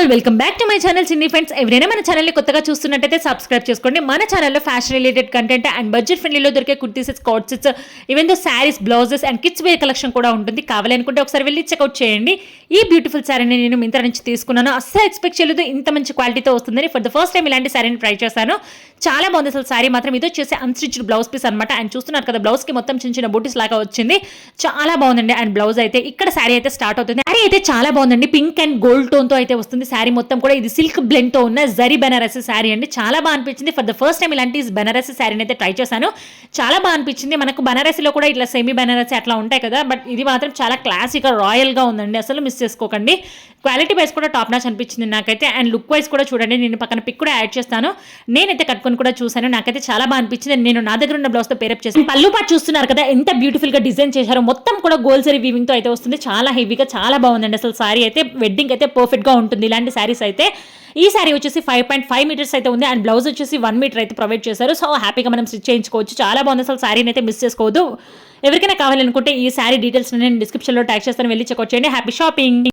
All welcome back to my channel Chinni friends. ఎవరైనా మన ఛానల్ని కొత్తగా చూస్తున్నట్టయితే సబ్స్క్రైబ్ చేసుకోండి. మన ఛానల్లో fashion related content and budget ఫ్రెండ్లీలో దొరికే kurtis, coat sets, even though saris, blouses and kids wear collection కూడా ఉంటుంది. కావాలనుకుంటే ఒకసారి వెళ్ళి చెక్అవుట్ చేయండి. ఈ బ్యూటిఫుల్ శారీని నేను మింత్రా నుంచి తీసుకున్నాను. అస్సలు ఎక్స్పెక్ట్ చేయలేదు ఇంత మంచి క్వాలిటీతో వస్తుందని. ఫర్ ద ఫస్ట్ టైం ఇలాంటి శారీని ట్రై చేశాను. చాలా బాగుంది అసలు శారీ మాత్రం. ఇది వచ్చేసి అన్స్టిచ్డ్ బ్లౌజ్ పీస్ అనమాట. అండ్ చూస్తున్నారు కదా, బ్లౌజ్ కి మొత్తం చిన్న చిన్న బూటీస్ లాగా వచ్చింది. చాలా బాగుందండి. అండ్ బ్లౌజ్ అయితే ఇక్కడ శారీ అయితే స్టార్ట్ అవుతుంది. శారీ అయితే చాలా బాగుందండి. పింక్ అండ్ గోల్డ్ టోన్ తో అయితే వస్తుంది. శారీ మొత్తం కూడా ఇది సిల్క్ బ్లెండ్ తో ఉన్న జరీ బెనారసి శారీ అండి. చాలా బాగా అనిపించింది. ఫర్ ద ఫస్ట్ టైం ఇలాంటి బెనారసి శారీని అయితే ట్రై చేశాను. చాలా బాగా అనిపించింది. మనకు బెనారసిలో కూడా ఇట్లా సెమీ బెనారసి అట్లా ఉంటాయి కదా, బట్ ఇది మాత్రం చాలా క్లాసిక్ రాయల్ గా ఉందండి. అసలు మిస్ చేసుకోకండి. క్వాలిటీ వైస్ కూడా టాప్ నాచ్ అనిపించింది నాకైతే. అండ్ లుక్ వైస్ కూడా చూడండి, నేను పక్కన పిక్ కూడా యాడ్ చేస్తాను. నేనైతే కట్టుకొని కూడా చూసాను. నాకైతే చాలా బాగా అనిపించింది. నేను నా దగ్గర ఉన్న బ్లౌజ్ తో పేరప్ చేసి పళ్ళు పాటు చూస్తున్నారు కదా, ఎంత బ్యూటిఫుల్ గా డిజైన్ చేశారో. మొత్తం కూడా గోల్డ్ జరీ వీవింగ్ తో అయితే వస్తుంది. చాలా హెవీగా చాలా బాగుందండి. అసలు సారీ అయితే వెడ్డింగ్ అయితే పర్ఫెక్ట్ గా ఉంటుంది ఇలాంటి సారీస్ అయితే. ఈ సారీ వచ్చేసి 5.5 మీటర్స్ అయితే ఉంది. అండ్ బ్లౌజ్ వచ్చేసి 1 మీటర్ అయితే ప్రొవైడ్ చేశారు. సో హ్యాపీగా మనం స్టిచ్ చేయించుకోవచ్చు. చాలా బాగుంది అసలు. సారీని అయితే మిస్ చేసుకోవద్దు. ఎవరికైనా కావాలనుకుంటే ఈ సారీ డీటెయిల్స్ నేను డిస్క్రిప్షన్ లో ట్యాగ్ చేస్తాను, వెళ్ళి చెక్అవుట్ చేయండి. Happy shopping.